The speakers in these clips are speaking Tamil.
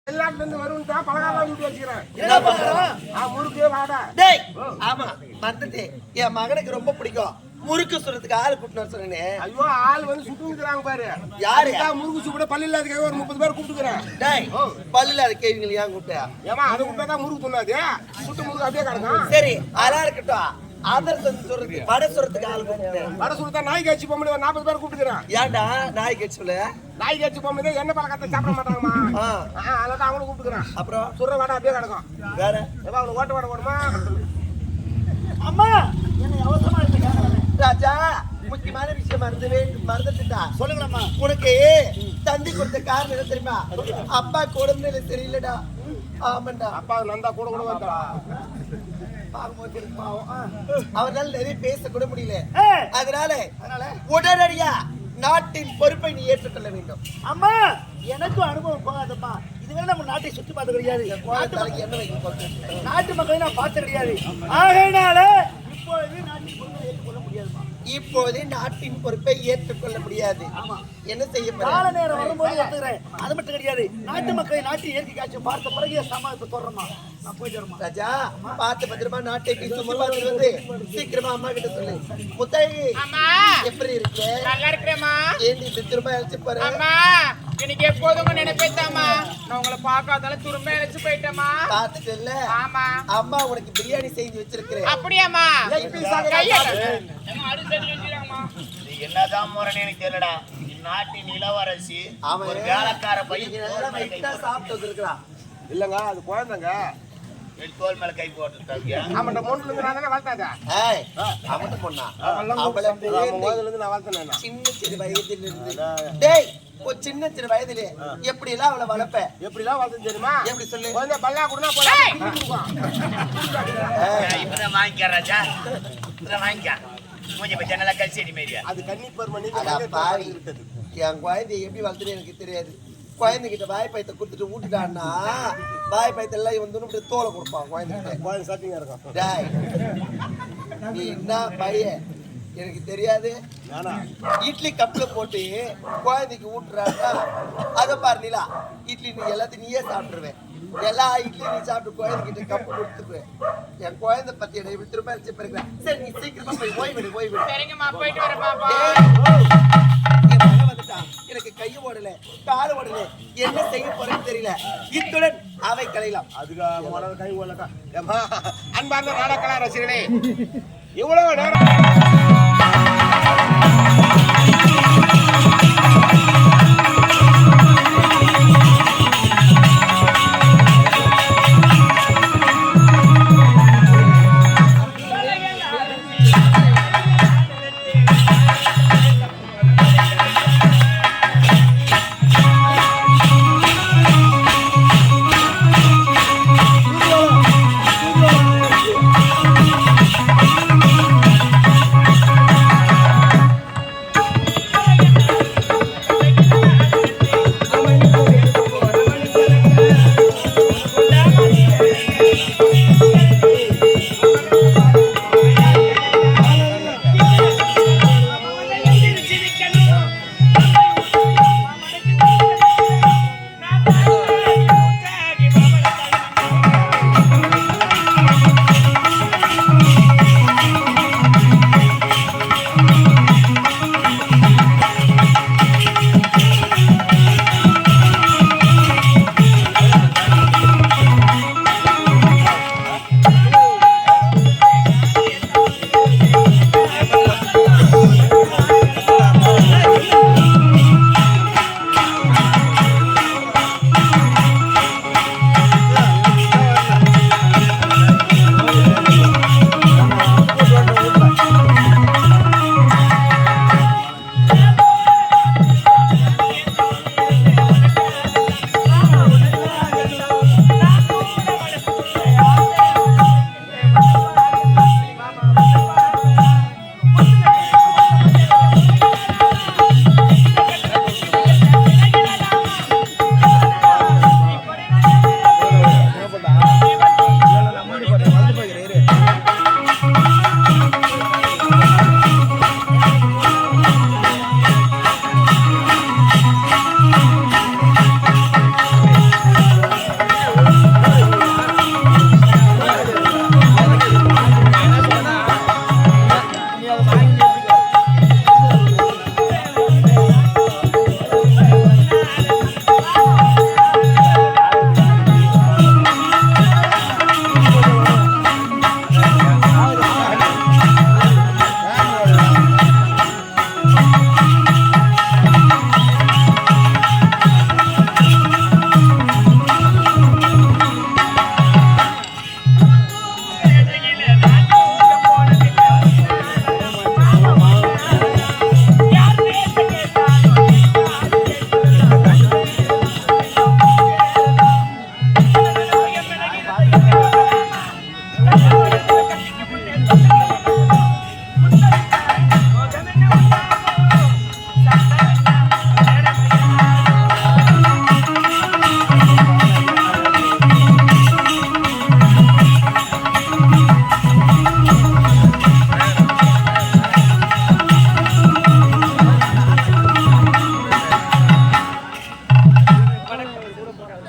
வெளிநாட்டுல இருந்து வருவா பலகாரம் வீட்டு வச்சுக்கிறேன். என்ன பண்றோம்? முறுக்கு வாடா. டேய் ஆமா மறந்துட்டேன். என் மகனுக்கு ரொம்ப பிடிக்கும் முறுக்கு சுடுறதுக்கு ஆள் கூட்டினு சொன்னேன். ஐயோ ஆள் வந்து சுட்டுங்கிறாங்க பாரு. யாரு முறுக்கு சுட பள்ளி இல்லாததுக்காக ஒரு 30 பேர் கூப்பிட்டுக்கிறேன். டேய் பல்லுல அது கேவீங்களா ஏன் கூப்பிட்ட? ஏமா அது கூப்பிட்டா முறுக்கு சொல்லாது. சுட்டு முறுக்கு அப்படியே கிடக்கும். சரி அதெல்லாம் இருக்கட்டும். ஆதரசன் சொல்றது வடை சுடுறதுக்கு ஆள் கூப்பிட்டேன். வடை சுடுறதா நாய் கட்சி போக முடியும். 40 பேர் கூப்பிட்டுக்கிறேன். ஏன்டா நாய் கட்சி சொல்லு? நாய் கட்சி போக முடியாது. எண்ணெய் பழக்கத்தை சாப்பிட மாட்டாங்கம்மா. அதனால அவங்களும் கூப்பிட்டுக்கிறேன். அப்புறம் சுடுற வடை அப்படியே கிடக்கும். வேற ஏமா அவனுக்கு ஓட்ட வடை போடுமா? அம்மா என்ன அவசரமா இருக்கு ராஜா. முக்கியமான விஷயம் மறந்துட்டா சொல்லுங்களம்மா. உனக்கு தந்தி கொடுத்த காரணம் என்ன தெரியுமா? அப்பா உடம்புல தெரியலடா. ஆமாண்டா அப்பா நந்தா கூட கூட வந்தா அவரால் நிறைய பேச கூட முடியல. அதனால உடனடியா நாட்டின் பொறுப்பை நீ ஏற்றுக்கொள்ள வேண்டும். அம்மா எனக்கும் அனுபவம் போகாதம்மா. இதுவரை நம்ம நாட்டை சுற்றி பார்த்து கிடையாது. என்ன வைக்க நாட்டு மக்களை நான் பார்த்து கிடையாது. ஆகையினால இப்பொழுது நாட்டின் பொறுப்பை ஏற்றுக்கொள்ள முடியாதுமா. இப்போதே நாட்டின் பொறுப்பை ஏற்றுக்கொள்ள முடியாது. என்ன செய்ய கால நேரம் வரும்போது எடுத்துக்கிறேன். அது மட்டும் கிடையாது. நாட்டு மக்களை நாட்டு இயற்கை காட்சி பார்த்த பிறகு சமாளித்து தொடரமா நான் போயிட்டு வரமா. ராஜா பார்த்து பத்திரமா நாட்டை சுற்றி பார்த்து வந்து சீக்கிரமா அம்மா கிட்ட சொல்லு. முத்தாயி எப்படி இருக்கு? நல்லா இருக்கிறேம்மா. ஏண்டி திரும்ப அழைச்சு பாரு. அம்மா இன்னைக்கு எப்போதும் நினைப்பேத்தாமா. நான் உங்களை பார்க்காதால திரும்ப அழைச்சு போயிட்டேம்மா. பார்த்துட்டு இல்ல? ஆமா அம்மா உனக்கு பிரியாணி செஞ்சு வச்சிருக்கிறேன். அப்படியாம்மா? என்னதான் முறைன்னு எனக்கு தெரியலடா. நாட்டின் இளவரசி ஒரு வேலைக்கார பையன் சாப்பிட்டு வந்திருக்கிறான். இல்லங்க அது குழந்தைங்க. தோல் மேல கை போட்டுட்டாங்க. ஆமாண்ட மூணுல இருந்து நான் தானே வளர்த்தாதா. அவன் பொண்ணா முதல்ல இருந்து நான் வளர்த்தேன். சின்ன சிறு வயதில் இருந்து டேய் ஒரு சின்ன சிறு வயதிலே எப்படி எல்லாம் அவளை வளர்ப்ப? எப்படிலாம் வளர்த்து தெரியுமா? எப்படி சொல்லு? குழந்தை பல்லா கொடுனா போலாம். இப்பதான் வாங்கிக்க ராஜா. இப்பதான் வாங்கிக்க. மூஞ்சி பச்சை நல்லா கல்செடி மாரியா. அது கன்னி பர்மனி பாவி என் குழந்தைய எப்படி வளர்த்துன்னு எனக்கு தெரியாது. குழந்தைகிட்ட வாய் பயத்தை கொடுத்துட்டு ஊட்டுட்டான்னா வாய் பயத்தை எல்லாம் வந்து தோலை கொடுப்பான் குழந்தைகிட்ட. குழந்தை சாப்பிட்டீங்க இருக்கும். டேய் நீ என்ன பையன் எனக்கு தெரியாது. இட்லி கப்ல போட்டு குழந்தைக்கு ஊட்டுறான்னா அதை பாரு நிலா. இட்லி நீ எல்லாத்தையும் நீயே சாப்பிட்டுருவேன். எல்லா இட்லி நீ சாப்பிட்டு குழந்தைகிட்ட கப்பு கொடுத்துருவேன். என் குழந்தை பத்தி என்ன இப்படி திரும்ப அடிச்சு போயிருக்கிறேன். சரி நீ சீக்கிரமா போய் ஓய்விடு. சரிங்கம்மா போயிட்டு வரேன்ப்பா. என் மகன் வந்துட்டான். எனக்கு கையை ஓடல கால ஓடல என்ன செய்ய போறேன்னு தெரியல. இத்துடன் அவை கலையலாம். அதுக்கு கை ஓடலக்கா. அன்பார்ந்த நாடகலா ரசிகர்களே, இவ்வளவு நேரம்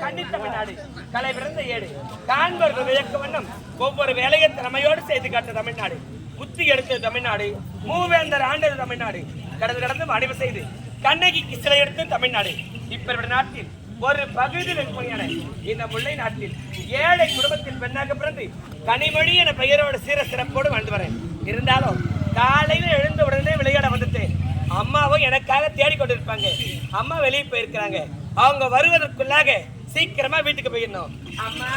கன்னி தமிழ்நாடு கலை பிறந்த ஏடு காண்பர்கள் வியக்க வண்ணம் ஒவ்வொரு வேலையை திறமையோடு செய்து காட்ட தமிழ்நாடு புத்தி எடுத்தது தமிழ்நாடு மூவேந்தர் ஆண்டது தமிழ்நாடு கடந்து கடந்து வடிவு செய்து கண்ணகிக்கு சிலை எடுத்து தமிழ்நாடு இப்ப நாட்டில் ஒரு பகுதியில் இருப்பமையான இந்த முல்லை நாட்டில் ஏழை குடும்பத்தில் பெண்ணாக பிறந்து கனிமொழி என பெயரோடு சீர சிறப்போடு வாழ்ந்து வரேன். இருந்தாலும் காலையில் எழுந்த உடனே விளையாட வந்துட்டு அம்மாவும் எனக்காக தேடிக்கொண்டிருப்பாங்க. அம்மா வெளியே போயிருக்கிறாங்க. அவங்க வருவதற்குள்ளாக சீக்கிரமா வீட்டுக்கு போயிடணும். அம்மா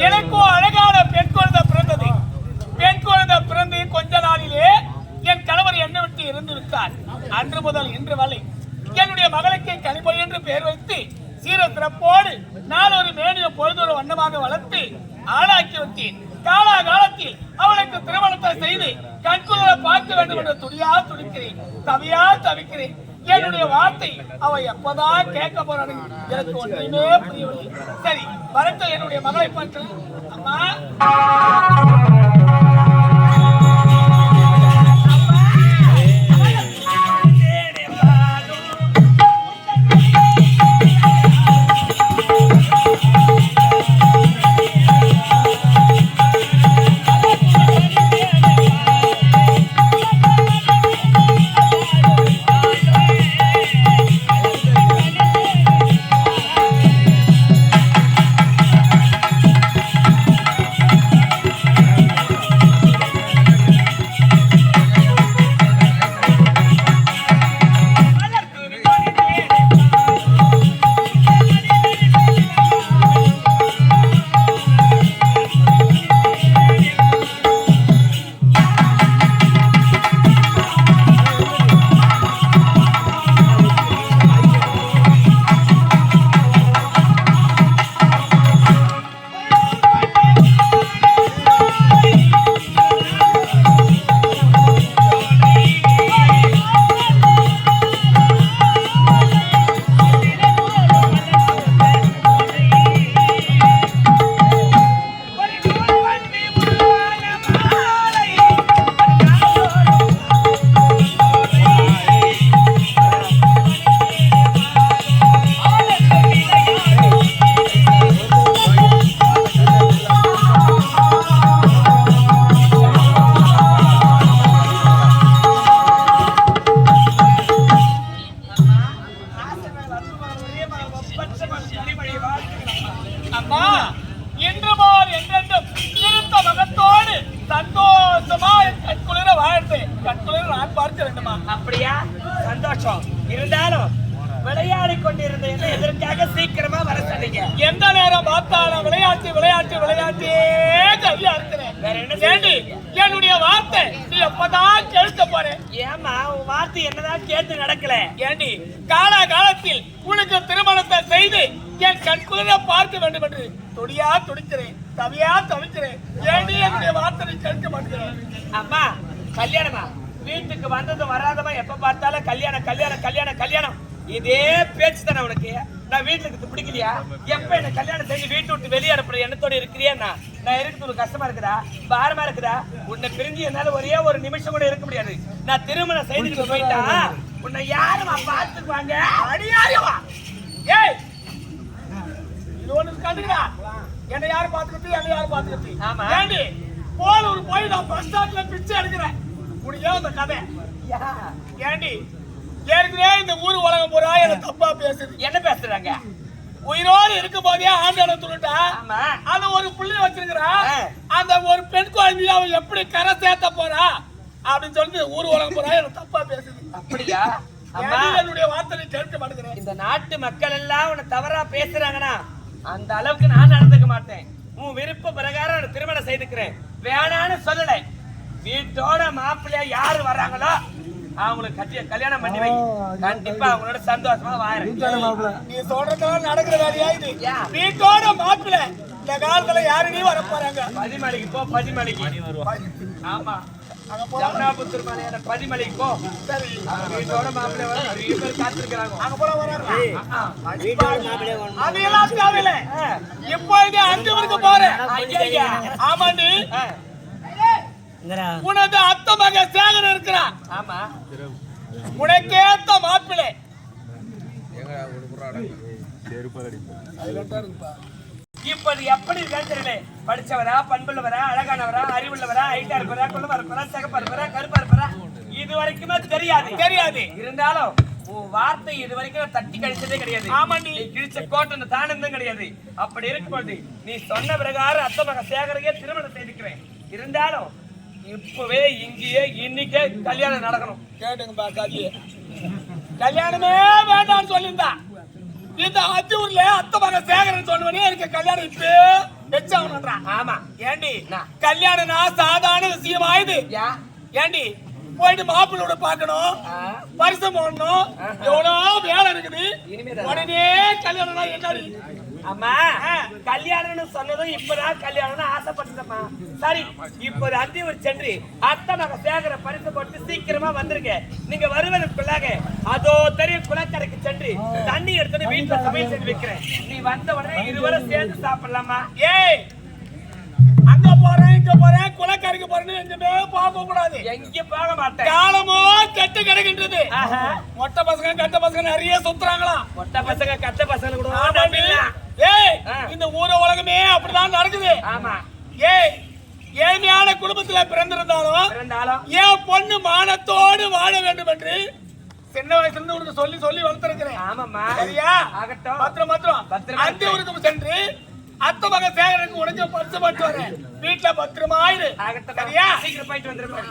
எனக்கும் அழகான பெண் குழந்தை பிறந்தது. பெண் குழந்தை பிறந்து கொஞ்ச நாளிலே என் கணவர் என்னை விட்டு இருந்திருக்கார். அன்று முதல் இன்று வரை என்னுடைய மகளுக்கு கனிமொழி என்று பெயர் வைத்து சீர சிறப்போடு நாளொரு மேனிய பொழுதொரு வண்ணமாக வளர்த்து ஆளாக்கி வைத்தேன். காலகாலத்தில் அவளுக்கு திருமணத்தை செய்து கண்குள்ள பார்க்க வேண்டும் என்று துடியா துடிக்கிறேன், தவியா தவிக்கிறேன். என்னுடைய வார்த்தை அவ எப்பதான் கேட்க போறான்னு எனக்கு ஒன்றுமே புரியவில்லை. சரி வரட்டும், என்னுடைய மகளை பார்க்கலாம். அம்மா நான் பார்க்க வேண்டுமா? அப்படியா? சந்தோஷம். இருந்தாலும் விளையாடி கொண்டிருந்த என்ன எதற்காக சீக்கிரமா வர சொன்னீங்க? எந்த நேரம் பார்த்தாலும் விளையாட்டு விளையாட்டு விளையாட்டே கையா இருக்கிறேன். வேற என்ன ஏண்டி என்னுடைய வார்த்தை நீ எப்பதான் கேட்க போறேன்? ஏமா உன் வார்த்தை என்னதான் கேட்டு நடக்கல? ஏண்டி காலத்தில் உனக்கு திருமணத்தை செய்து என் கண்குளிர பார்க்க வேண்டும் என்று துடியா துடிக்கிறேன், தவியா தவிக்கிறேன். ஏண்டி என்னுடைய வார்த்தை கேட்க மாட்டேங்கிறேன்? அம்மா கல்யாணமா? வீட்டுக்கு வந்ததும் வராதமா எப்ப பார்த்தாலும் கல்யாணம் கல்யாணம் கல்யாணம் கல்யாணம் இதே பேச்சு தானே உனக்கு? நான் வீட்டுக்கு பிடிக்கலையா? எப்ப என்ன கல்யாணம் செஞ்சு வீட்டு விட்டு வெளியே அனுப்புற எண்ணத்தோட இருக்கிறியா? நான் இருக்கிறது ஒரு கஷ்டமா இருக்குதா, பாரமா இருக்குதா? உன்னை பிரிஞ்சு என்னால ஒரே ஒரு நிமிஷம் கூட இருக்க முடியாது. நான் திருமணம் செய்துட்டு போயிட்டா உன்னை யாருமா பாத்துக்குவாங்க? அடியாரியவா? ஏய் இது ஒண்ணு கண்டுடா. என்ன யாரு பாத்துக்கிட்டு என்ன யாரு பாத்துக்கிட்டு? ஆமா. ஏண்டி போலூர் போய் நான் பஸ் ஸ்டாப்ல பிச்சை எடுக்கிறேன். உனக்கு ஏன் அந்த கதை? ஏண்டி ஏற்கனவே இந்த ஊர் உலகம் போறா என்ன தப்பா பேசுது. என்ன பேசுறாங்க? உயிரோடு இருக்கும் போதே ஆண்டாள சொல்லிட்டா ஆமா. அந்த ஒரு புள்ளி வச்சிருக்கிறா, அந்த ஒரு பெண் குழந்தைய அவன் எப்படி கரை சேர்த்த போறா அப்படின்னு சொல்லிட்டு ஊர் உலகம் போறா என்ன தப்பா பேசுது. அப்படியா? அம்மா என்னுடைய வார்த்தை கேட்க மாட்டேங்கிறேன். இந்த நாட்டு மக்கள் எல்லாம் உன்னை தவறா பேசுறாங்கன்னா அந்த அளவுக்கு நான் நடந்துக்க மாட்டேன். உன் விருப்ப பிரகாரம் திருமணம் செய்துக்கிறேன். வேணான்னு சொல்லலை. வீட்டோட மாப்பிள்ளையா யாரு வர்றாங்களோ அவங்களுக்கு கல்யாணம் பண்ணி வை. கண்டிப்பா அவங்களோட சந்தோஷமா வாழறேன். நீ சொல்றதெல்லாம் நடக்கிற வேலையா இது? வீட்டோட மாப்பிள்ளை இந்த காலத்துல யாருமே வர போறாங்க? பதிமலைக்கு போ, பதிமலைக்கு. ஆமா, ஜமுனாபுத்தூர் மலையான பதிமலைக்கு போ. சரி, வீட்டோட மாப்பிள்ளை வர நிறைய பேர் காத்திருக்கிறாங்க. அங்க போல வராங்க. அதெல்லாம் தேவையில்லை. இப்போதே அஞ்சு வரைக்கு போறேன். ஐயா, ஆமாண்டி, உனது அத்தை மக சேகரன் இருக்கிறான். ஆமா, உனக்கேத்த மாப்பிள்ளை. இப்போது எப்படி இருக்கான்னு படிச்சவரா, பண்புள்ளவரா, அழகானவரா, அறிவுள்ளவரா, ஐட்டா இருப்பரா, குள்ளவா இருப்பரா, சிகப்பா இருப்பரா, கருப்பா இருப்பரா, இது வரைக்குமே தெரியாது. இருந்தாலும் உன் வார்த்தை இது வரைக்கும் நான் தட்டி கழிச்சதே கிடையாது. ஆமாண்டி, நீ கிழிச்ச கோட்டை தானந்தம் கிடையாது. அப்படி இருக்கும்போது நீ சொன்ன பிரகாரம் அத்தை மக சேகரையே திருமணம் செய்துக்கிறேன். இருந்தாலும் இப்பவே இங்கேயே இன்னைக்கே கல்யாணம் நடக்கணும். கேட்டுங்கப்பா, கல்யாணமே வேண்டாம்னு சொல்லியிருந்தா இந்த அத்தியூர்ல அத்தை மக சேகரன் சொல்லுவனே எனக்கு கல்யாணம் இப்ப வச்சாகணும்ன்றான். ஆமா, ஏண்டி கல்யாணம்னா சாதாரண விஷயம் ஆயுது? ஏண்டி போயிட்டு மாப்பிள்ளோட பாக்கணும், பரிசம் போடணும், எவ்வளவு வேலை இருக்குது. உடனே கல்யாணம்னா என்னடி? அம்மா, கல்யாணம்னு சொன்னதும் இப்பதான் கல்யாணம்னு ஆசைப்பட்டதம்மா. சரி, இப்போது அந்தியூர் சென்று அத்தை மக சேகர பரிசு போட்டு சீக்கிரமா வந்துருங்க. நீங்க வருவதற்குள்ளாக அதோ தெரியும் குளக்கரைக்கு சென்று தண்ணி எடுத்துட்டு வீட்டுல சமையல் செஞ்சு வைக்கிறேன். நீ வந்த உடனே இருவரும் சேர்ந்து சாப்பிடலாமா? ஏய், அங்க போறேன் இங்க போறேன் குளக்கரைக்கு போறேன்னு எங்கேயுமே பார்க்க கூடாது. எங்க போக மாட்டேன். காலமோ கெட்டு கிடக்கின்றது. மொட்டை பசங்க கட்ட பசங்க நிறைய சுத்துறாங்களா? மொட்டை பசங்க கட்ட பசங்க கூட. ஏய், இந்த ஊர உலகமே அப்படிதான் நடக்குது. ஆமா. ஏய், ஏழ்மையான குடும்பத்துல பிறந்திருந்தாலும் ஏன் பொண்ணு மானத்தோடு வாழ வேண்டும் என்று சின்ன வயசுல இருந்து உனக்கு சொல்லி சொல்லி வளர்த்திருக்கிறேன். ஆமாம்மா. சரியா? ஆகட்டும். பத்திரம் அந்த ஊருக்கு சென்று அத்தை மக சேகரனுக்கு உனக்கு பரிசு போட்டு வரேன். வீட்டுல பத்திரமா இரு. ஆகட்டும். சரியா? சீக்கிரம் போயிட்டு வந்துருப்பேன்.